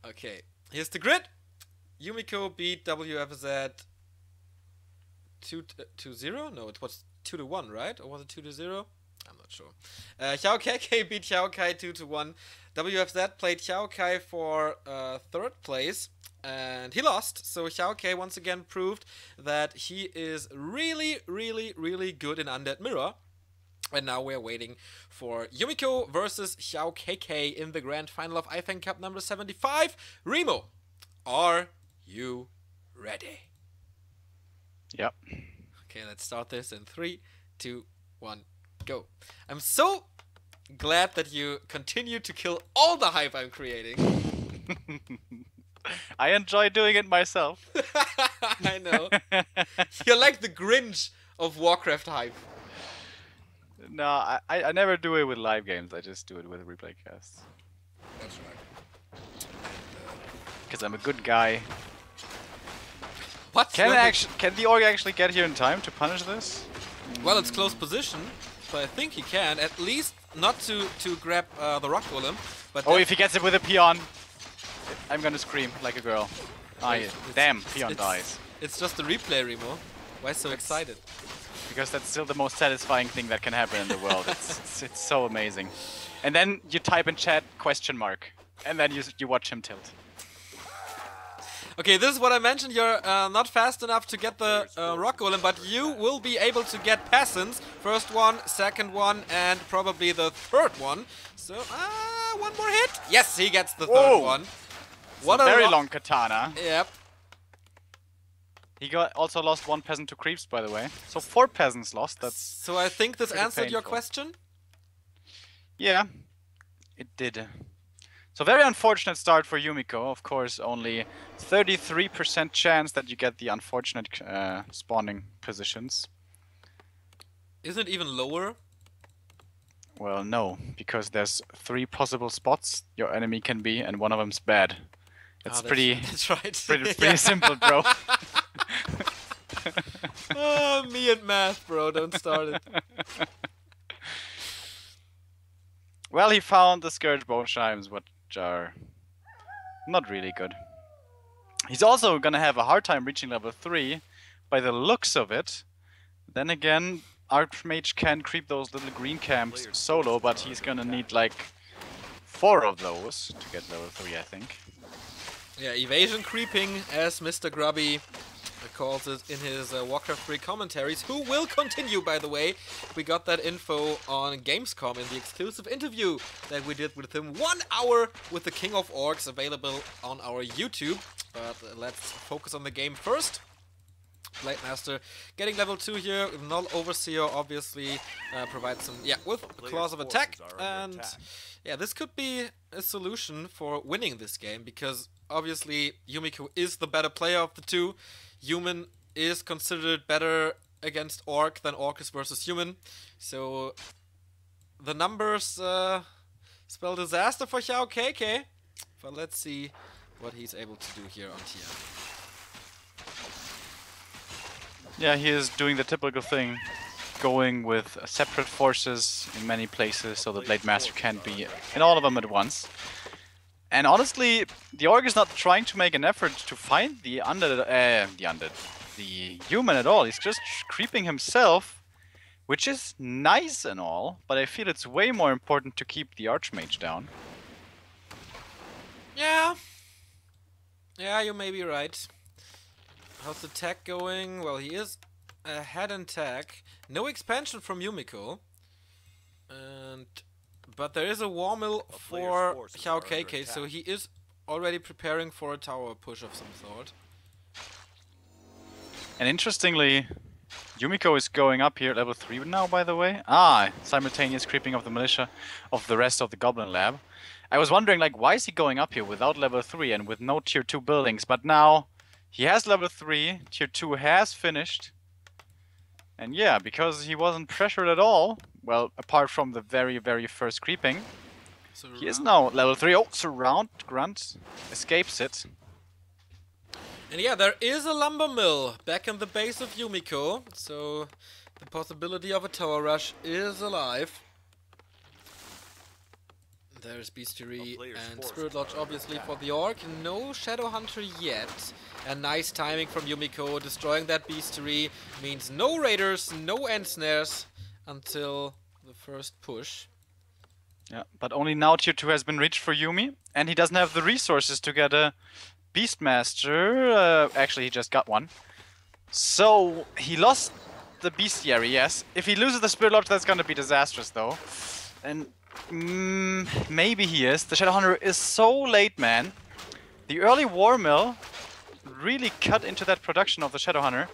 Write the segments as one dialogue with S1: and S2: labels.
S1: Okay, here's the grid. Yumiko beat WFZ 2-0? No, it was 2-1, right? Or was it 2-0? I'm not sure. XiaoKK beat XiaoKai 2-1. WFZ played XiaoKai for third place, and he lost. So XiaoKai once again proved that he is really, really, really good in Undead Mirror. And now we're waiting for Yumiko versus XiaoKK in the grand final of IFeng Cup number 75. Remo, are you ready?
S2: Yep.
S1: Okay, let's start this in 3, 2, 1, go. I'm so glad that you continue to kill all the hype I'm creating.
S2: I enjoy doing it myself.
S1: I know. You're like the Grinch of Warcraft hype.
S2: No, I never do it with live games. I just do it with replay casts.
S1: That's right.
S2: Because I'm a good guy.
S1: What?
S2: Can the org actually get here in time to punish this?
S1: Well, it's close position, but I think he can. At least not to grab the rock golem. But
S2: oh, if he gets it with a peon, I'm gonna scream like a girl. Damn, peon dies.
S1: It's just a replay, Remo. Why so excited?
S2: Because that's still the most satisfying thing that can happen in the world. It's so amazing. And then you type in chat ? And then you watch him tilt.
S1: Okay, this is what I mentioned. You're not fast enough to get the rock golem, but you will be able to get peasants. First one, second one, and probably the third one. So, one more hit. Yes, he gets the third one.
S2: What a very long katana.
S1: Yep.
S2: He also lost one peasant to creeps, by the way. So 4 peasants lost. That's
S1: so I think this answered
S2: painful.
S1: Your question?
S2: Yeah, it did. So very unfortunate start for Yumiko. Of course, only 33% chance that you get the unfortunate spawning positions.
S1: Isn't it even lower?
S2: Well, no, because there's 3 possible spots your enemy can be, and one of them's bad. That's pretty.
S1: That's right.
S2: Pretty simple, bro.
S1: Oh, me and math, bro. Don't start it.
S2: Well, he found the Scourge Bone Chimes, which are not really good. He's also gonna have a hard time reaching level 3 by the looks of it. Then again, Archmage can creep those little green camps solo, but he's gonna need like 4 of those to get level 3, I think.
S1: Yeah, evasion creeping, as Mr. Grubby calls it in his Warcraft 3 commentaries, who will continue, by the way. We got that info on Gamescom in the exclusive interview that we did with him. 1 hour with the King of Orcs, available on our YouTube. But let's focus on the game first. Blade Master getting level 2 here. Null Overseer obviously provides some, with claws of attack. And yeah, this could be a solution for winning this game, because obviously Yumiko is the better player of the two. Human is considered better against Orc than Orc is versus Human. So the numbers spell disaster for XiaoKK. But let's see what he's able to do here on TM.
S2: Yeah, he is doing the typical thing, going with separate forces in many places so the Blade Master can't be in all of them at once. And honestly, the Orc is not trying to make an effort to find the human at all. He's just creeping himself, which is nice and all, but I feel it's way more important to keep the Archmage down.
S1: Yeah. Yeah, you may be right. How's the tech going? Well, he is ahead in tech. No expansion from Yumiko. But there is a war mill for XiaoKK, so he is already preparing for a tower push of some sort.
S2: And interestingly, Yumiko is going up here at level 3 now, by the way. Simultaneous creeping of the militia of the rest of the Goblin Lab. I was wondering, like, why is he going up here without level 3 and with no tier 2 buildings? But now he has level 3, tier 2 has finished. And yeah, because he wasn't pressured at all, well, apart from the very, very first creeping, he is now level 3. Oh, Surround, Grunt escapes it.
S1: And yeah, there is a lumber mill back in the base of Yumiko, so the possibility of a tower rush is alive. There's Beastery and Spirit Lodge obviously for the Orc. No Shadow Hunter yet. And nice timing from Yumiko. Destroying that Beastery means no Raiders, no End Snares until the first push.
S2: Yeah, but only now tier 2 has been reached for Yumi, and he doesn't have the resources to get a Beastmaster. Actually, he just got one. So, he lost the Bestiary, yes. If he loses the Spirit Lodge, that's gonna be disastrous, though. And maybe he is. The Shadow Hunter is so late, man. The early War Mill really cut into that production of the Shadow Hunter.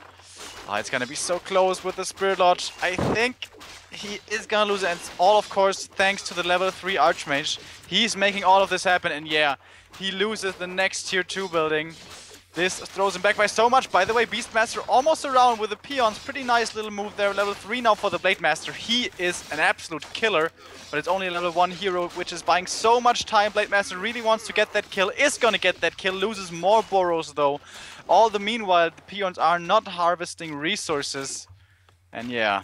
S2: Oh, it's gonna be so close with the Spirit Lodge. I think he is gonna lose, and all, of course, thanks to the level 3 Archmage. He's making all of this happen, and yeah, he loses the next tier 2 building. This throws him back by so much. By the way, Beastmaster almost around with the peons. Pretty nice little move there. Level 3 now for the Blade Master. He is an absolute killer, but it's only a level 1 hero, which is buying so much time. Blade Master really wants to get that kill, is gonna get that kill, loses more Boros though. All the meanwhile, the peons are not harvesting resources. And yeah,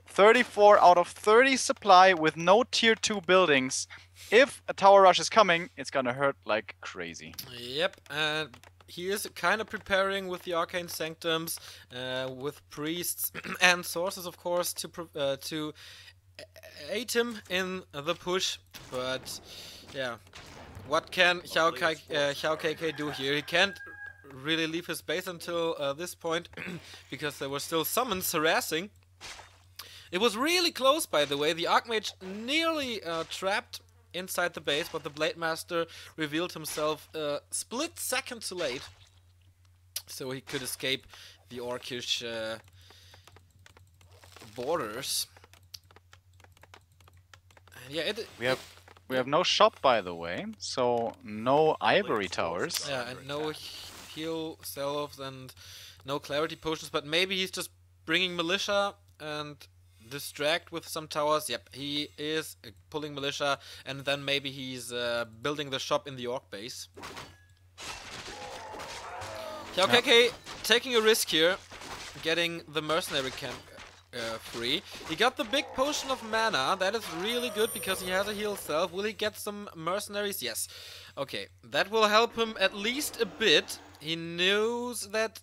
S2: 34 out of 30 supply with no tier 2 buildings. If a tower rush is coming, it's gonna hurt like crazy.
S1: Yep, and he is kind of preparing with the Arcane Sanctums, with priests and sources, of course, to aid him in the push. But yeah, what can XiaoKK do here? He can't really leave his base until this point because there were still summons harassing. It was really close, by the way. The Archmage nearly trapped inside the base, but the Blade Master revealed himself a split second too late, so he could escape the Orcish borders. And yeah,
S2: we have no shop, by the way, so no ivory towers.
S1: Yeah, and no heal sell-offs and no clarity potions, but maybe he's just bringing militia and distract with some towers. Yep, he is pulling militia, and then maybe he's building the shop in the Orc base. XiaoKK taking a risk here, getting the mercenary camp free. He got the big potion of mana. That is really good because he has a heal self. Will he get some mercenaries? Yes. Okay, that will help him at least a bit. He knows that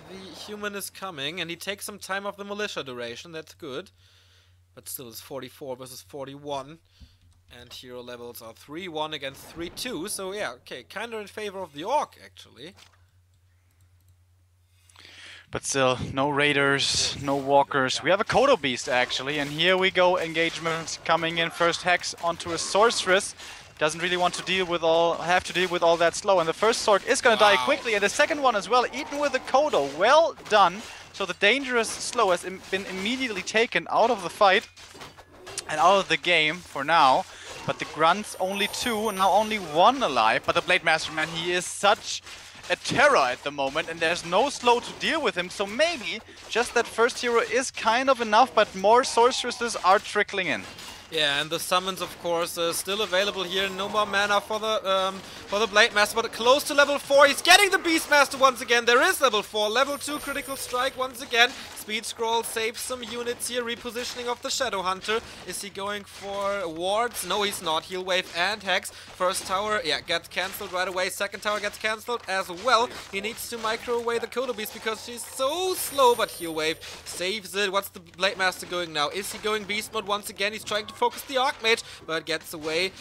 S1: the human is coming, and he takes some time off the militia duration. That's good, but still it's 44 versus 41, and hero levels are 3-1 against 3-2. So yeah, okay, kinda in favor of the Orc actually.
S2: But still, no raiders, no walkers. We have a Kodo Beast actually, and here we go. Engagement coming in. First hex onto a sorceress. Doesn't really want to deal with have to deal with all that slow. And the first Sorc is gonna die quickly, and the second one as well, eaten with a Kodo. Well done. So the dangerous slow has been immediately taken out of the fight and out of the game for now. But the grunts only 2, now only 1 alive. But the Blade Master, man, he is such a terror at the moment, and there's no slow to deal with him. So maybe just that first hero is kind of enough, but more sorceresses are trickling in.
S1: Yeah, and the summons, of course, still available here. No more mana for the Blade Master, but close to level 4. He's getting the Beastmaster once again. There is level 4. Level 2 critical strike once again. Speed scroll saves some units here. Repositioning of the Shadow Hunter. Is he going for wards? No, he's not. Heal wave and hex. First tower, yeah, gets cancelled right away. Second tower gets cancelled as well. He needs to micro away the Kodo Beast because she's so slow, but heal wave saves it. What's the Blade Master going now? Is he going beast mode once again? He's trying to focus the Archmage, but gets away.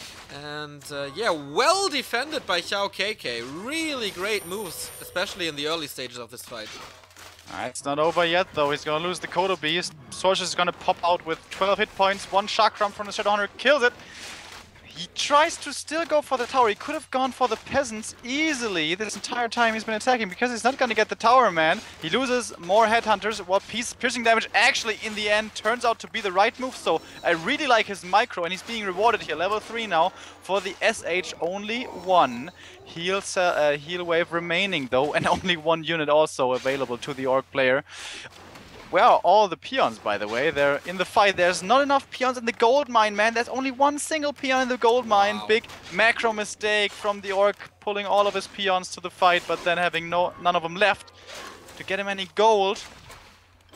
S1: And yeah, well defended by XiaoKK. Really great moves, especially in the early stages of this fight.
S2: It's not over yet though. He's gonna lose the Kodo Beast. Sorceress is gonna pop out with 12 hit points. 1 chakram from the Shadow Hunter kills it. He tries to still go for the tower. He could have gone for the peasants easily this entire time he's been attacking, because he's not gonna get the tower, man. He loses more headhunters. What piercing damage actually in the end turns out to be the right move. So I really like his micro, and he's being rewarded here. Level 3 now for the SH. Only 1 heal wave remaining though, and only 1 unit also available to the Orc player. Where are all the peons, by the way? They're in the fight. There's not enough peons in the gold mine, man. There's only 1 single peon in the gold mine. Wow. Big macro mistake from the Orc, pulling all of his peons to the fight, but then having none of them left to get him any gold.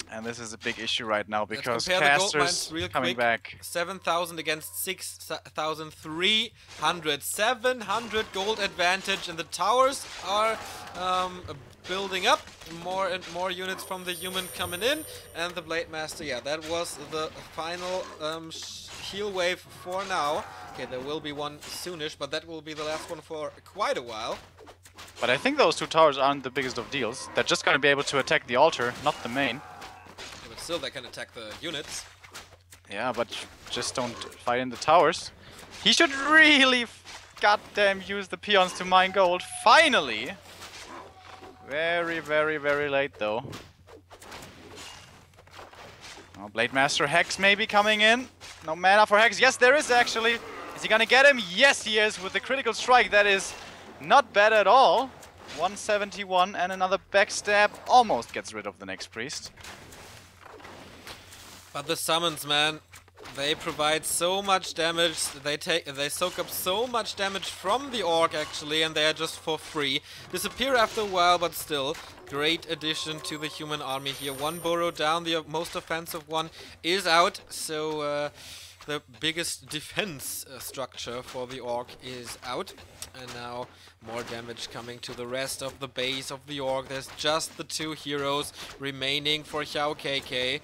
S2: And this is a big issue right now because
S1: Let's compare the gold mines
S2: casters
S1: real
S2: coming
S1: quick.
S2: back.
S1: 7,000 against 6,300. 700 gold advantage, and the towers are building up. More and more units from the human coming in, and the Blade Master. Yeah, that was the final heal wave for now. Okay, there will be one soonish, but that will be the last one for quite a while.
S2: But I think those two towers aren't the biggest of deals. They're just going to be able to attack the altar, not the main.
S1: Yeah, but still, they can attack the units.
S2: Yeah, but just don't fight in the towers. He should really goddamn use the peons to mine gold. Finally! Very, very, very late though. Oh, Blade Master Hex maybe coming in. No mana for Hex. Yes, there is actually. Is he gonna get him? Yes, he is with the critical strike. That is not bad at all. 171 and another backstab almost gets rid of the next priest.
S1: But the summons, man, they provide so much damage. They soak up so much damage from the orc actually, and they are just for free. Disappear after a while, but still great addition to the human army here. One burrow down, the most offensive one is out, so the biggest defense structure for the orc is out. And now more damage coming to the rest of the base of the orc. There's just the two heroes remaining for XiaoKK.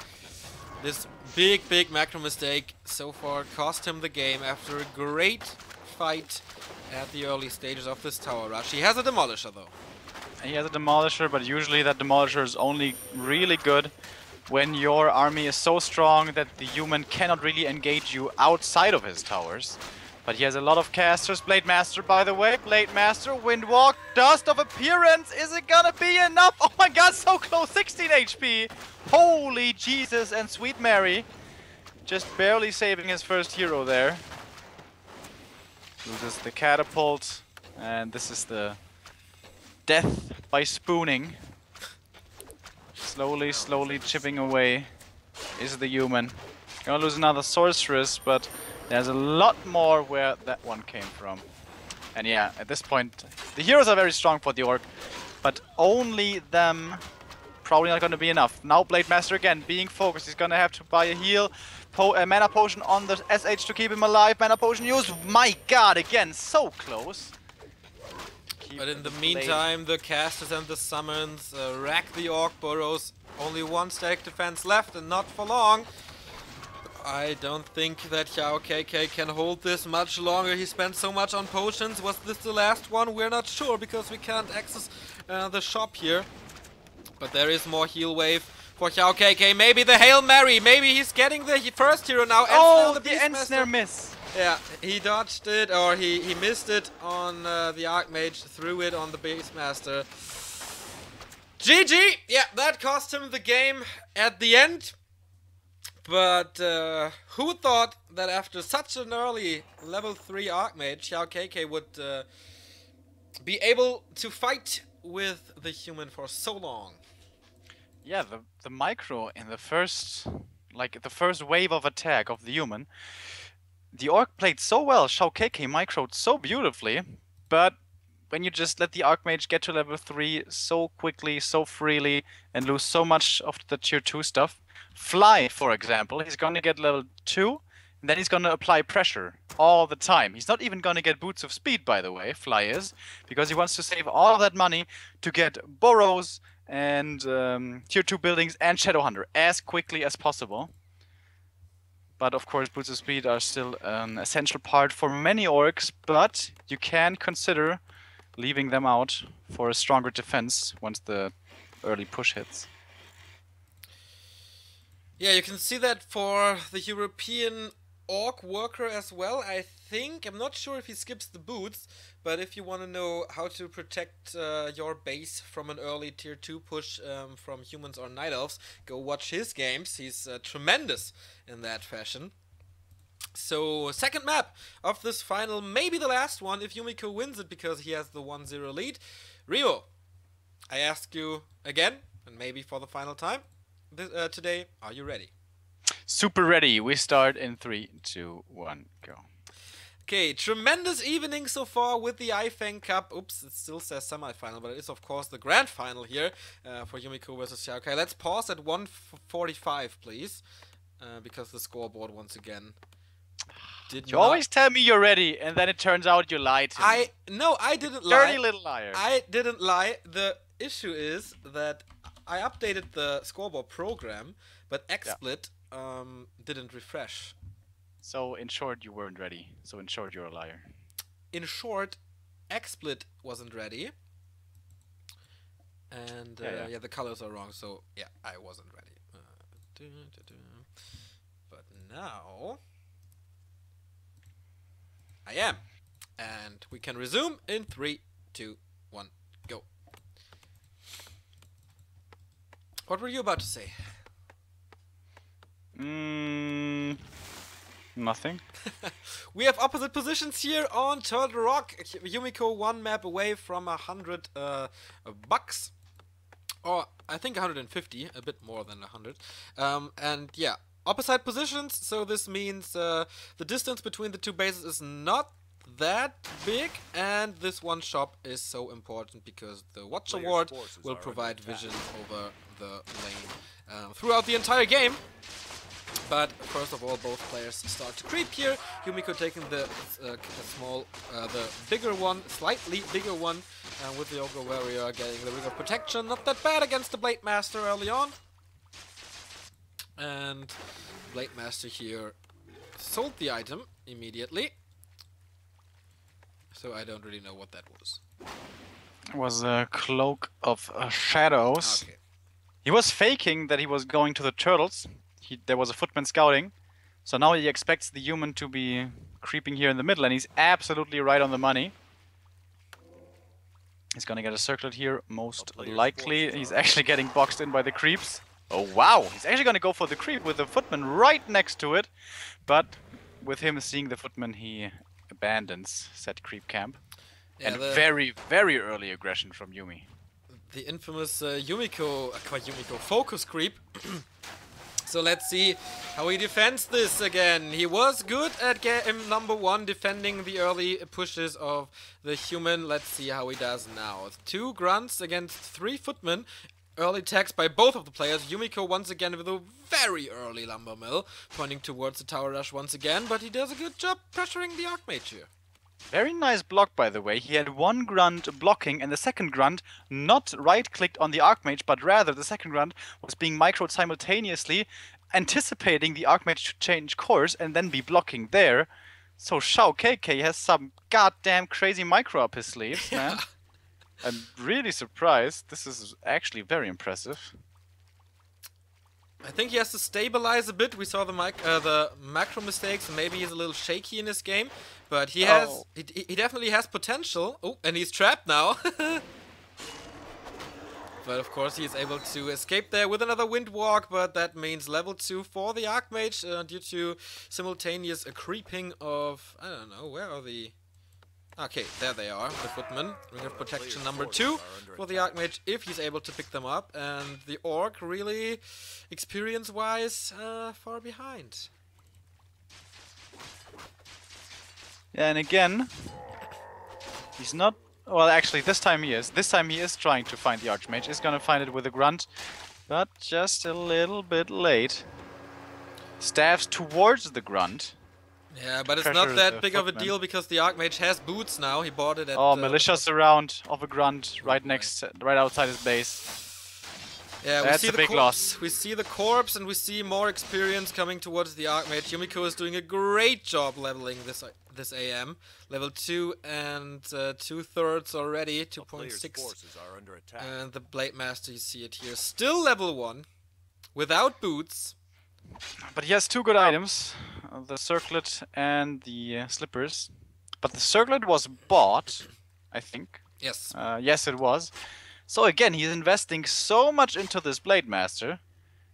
S1: This big macro mistake so far cost him the game after a great fight at the early stages of this tower rush. He has a Demolisher though.
S2: He has a Demolisher, but usually that Demolisher is only really good when your army is so strong that the human cannot really engage you outside of his towers. But he has a lot of casters. Blade Master, by the way. Blade Master, Windwalk, Dust of Appearance. Is it gonna be enough? Oh my god, so close. 16 HP. Holy Jesus and Sweet Mary. Just barely saving his first hero there. Loses the catapult. And this is the death by spooning. Slowly chipping away is the human. Gonna lose another sorceress, but there's a lot more where that one came from. And yeah, at this point, the heroes are very strong for the orc, but only them probably not gonna be enough. Now Blade Master again, being focused, he's gonna have to buy a heal, a mana potion on the SH to keep him alive. Mana potion used, my god, again, so close.
S1: But in the meantime, the casters and the summons rack the orc burrows. Only one static defense left, and not for long. I don't think that XiaoKK can hold this much longer. He spent so much on potions. Was this the last one? We're not sure because we can't access the shop here. But there is more heal wave for XiaoKK. Maybe the Hail Mary. Maybe he's getting the first hero now.
S2: Oh, the end snare miss.
S1: Yeah, he dodged it, or he missed it on the Archmage, threw it on the Beastmaster. GG! Yeah, that cost him the game at the end. But who thought that after such an early level 3 Archmage, XiaoKK would be able to fight with the human for so long?
S2: Yeah, the micro in the first wave of attack of the human, the orc played so well, XiaoKK microed so beautifully, but when you just let the Archmage get to level 3 so quickly, so freely, and lose so much of the tier 2 stuff, Fly, for example, he's gonna get level 2, and then he's gonna apply pressure all the time. He's not even gonna get Boots of Speed, by the way, Fly is, because he wants to save all of that money to get Burrows and tier 2 buildings and Shadowhunter as quickly as possible. But of course, Boots of Speed are still an essential part for many orcs, but you can consider leaving them out for a stronger defense once the early push hits.
S1: Yeah, you can see that for the European orc worker as well, I think. I'm not sure if he skips the boots, but if you want to know how to protect your base from an early tier 2 push from humans or night elves, go watch his games. He's tremendous in that fashion. So, second map of this final, maybe the last one if Yumiko wins it because he has the 1-0 lead. Remo, I ask you again, and maybe for the final time, today, are you ready?
S2: Super ready. We start in 3, 2, 1, go.
S1: Okay, tremendous evening so far with the IFeng Cup. Oops, it still says semi-final, but it is of course the grand final here for Yumiko versus XiaoKK. Let's pause at 1:45, please, because the scoreboard once again did
S2: You
S1: not.
S2: always tell me you're ready, and then it turns out you lied to me.
S1: No, I didn't lie.
S2: Dirty little liar.
S1: I didn't lie. The issue is that I updated the scoreboard program, but XSplit didn't refresh.
S2: So, in short, you weren't ready. So, in short, you're a liar.
S1: In short, XSplit wasn't ready. And yeah, the colors are wrong, so yeah, I wasn't ready. But now I am. And we can resume in 3, 2, 1, go. What were you about to say?
S2: Nothing.
S1: We have opposite positions here on Turtle Rock. Yumiko 1 map away from 100 bucks. Or I think 150, a bit more than 100. And yeah, opposite positions, so this means the distance between the two bases is not that big, and this one shop is so important because the Watch Award will provide vision over the lane throughout the entire game. But first of all, both players start to creep here. Yumiko taking the the bigger one, slightly bigger one, with the Ogre Warrior getting the Ring of Protection. Not that bad against the Blade Master early on. And Blade Master here sold the item immediately. So I don't really know what that was.
S2: It was a Cloak of Shadows.
S1: Okay.
S2: He was faking that he was going to the turtles. There was a footman scouting, so now he expects the human to be creeping here in the middle, and he's absolutely right on the money. He's gonna get a circlet here, most likely. He's actually getting boxed in by the creeps. Oh wow, he's actually gonna go for the creep with the footman right next to it, but with him seeing the footman, he abandons said creep camp. Yeah, and very, very early aggression from Yumi.
S1: The infamous Yumiko focus creep. So let's see how he defends this again. He was good at game number 1, defending the early pushes of the human. Let's see how he does now. 2 grunts against 3 footmen. Early attacks by both of the players. Yumiko once again with a very early lumber mill, pointing towards the tower rush once again, but he does a good job pressuring the Archmage here.
S2: Very nice block, by the way. He had 1 grunt blocking, and the second grunt not right-clicked on the Archmage, but rather the second grunt was being microed simultaneously, anticipating the Archmage to change course and then be blocking there. So XiaoKK has some goddamn crazy micro up his sleeves, man. I'm really surprised. This is actually very impressive.
S1: I think he has to stabilize a bit. We saw the macro mistakes, and maybe he's a little shaky in his game, but he has he definitely has potential. Oh, and he's trapped now. But of course he is able to escape there with another wind walk, but that means level 2 for the Archmage due to simultaneous creeping of, I don't know, where are the... Okay, there they are, the footmen. Ring of Protection number 2 for the Archmage if he's able to pick them up, and the Orc really, experience-wise, far behind.
S2: Yeah, and again, he's not... Well, actually, this time he is. This time he is trying to find the Archmage. He's gonna find it with a grunt, but just a little bit late. Staffs towards the grunt.
S1: Yeah, but it's not that big of a deal because the Archmage has boots now. He bought it at...
S2: Oh, militia surround of a grunt right outside his base.
S1: Yeah,
S2: that's a big loss.
S1: We see the corpse and we see more experience coming towards the Archmage. Yumiko is doing a great job leveling this AM. Level 2 and 2/3 already, 2.6. And the Blade Master, you see it here, still level 1, without boots.
S2: But he has 2 good items, the circlet and the slippers. But the circlet was bought, I think.
S1: Yes.
S2: Yes, it was. So again, he's investing so much into this Blade Master,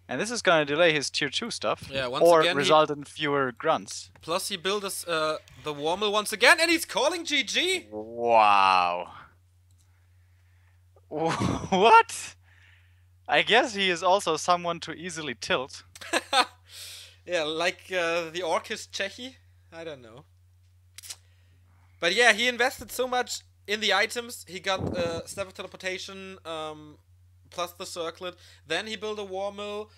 S2: and this is gonna delay his tier 2 stuff,
S1: yeah, once
S2: or
S1: again
S2: result in fewer grunts.
S1: Plus he built us the Warmill once again, and he's calling GG!
S2: Wow. What? I guess he is also someone to easily tilt.
S1: Yeah, like the Orcish Chechi? I don't know. But yeah, he invested so much in the items. He got Step of Teleportation, plus the Circlet. Then he built a War Mill.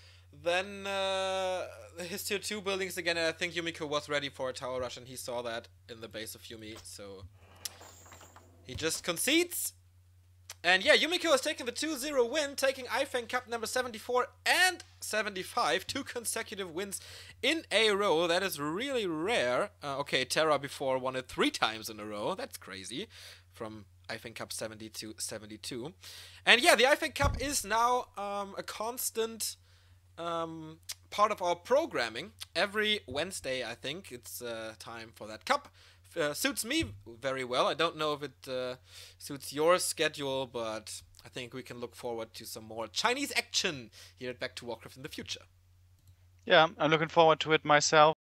S1: Then his tier 2 buildings again, and I think Yumiko was ready for a tower rush, and he saw that in the base of Yumi, so he just concedes. And yeah, Yumiko has taken the 2-0 win, taking IFeng Cup number 74 and 75, 2 consecutive wins in a row. That is really rare. Okay, Terra before won it 3 times in a row. That's crazy. From IFeng Cup 70 to 72. And yeah, the IFeng Cup is now a constant part of our programming. Every Wednesday, I think, it's time for that cup. Suits me very well. I don't know if it suits your schedule, but I think we can look forward to some more Chinese action here at Back to Warcraft in the future.
S2: Yeah, I'm looking forward to it myself.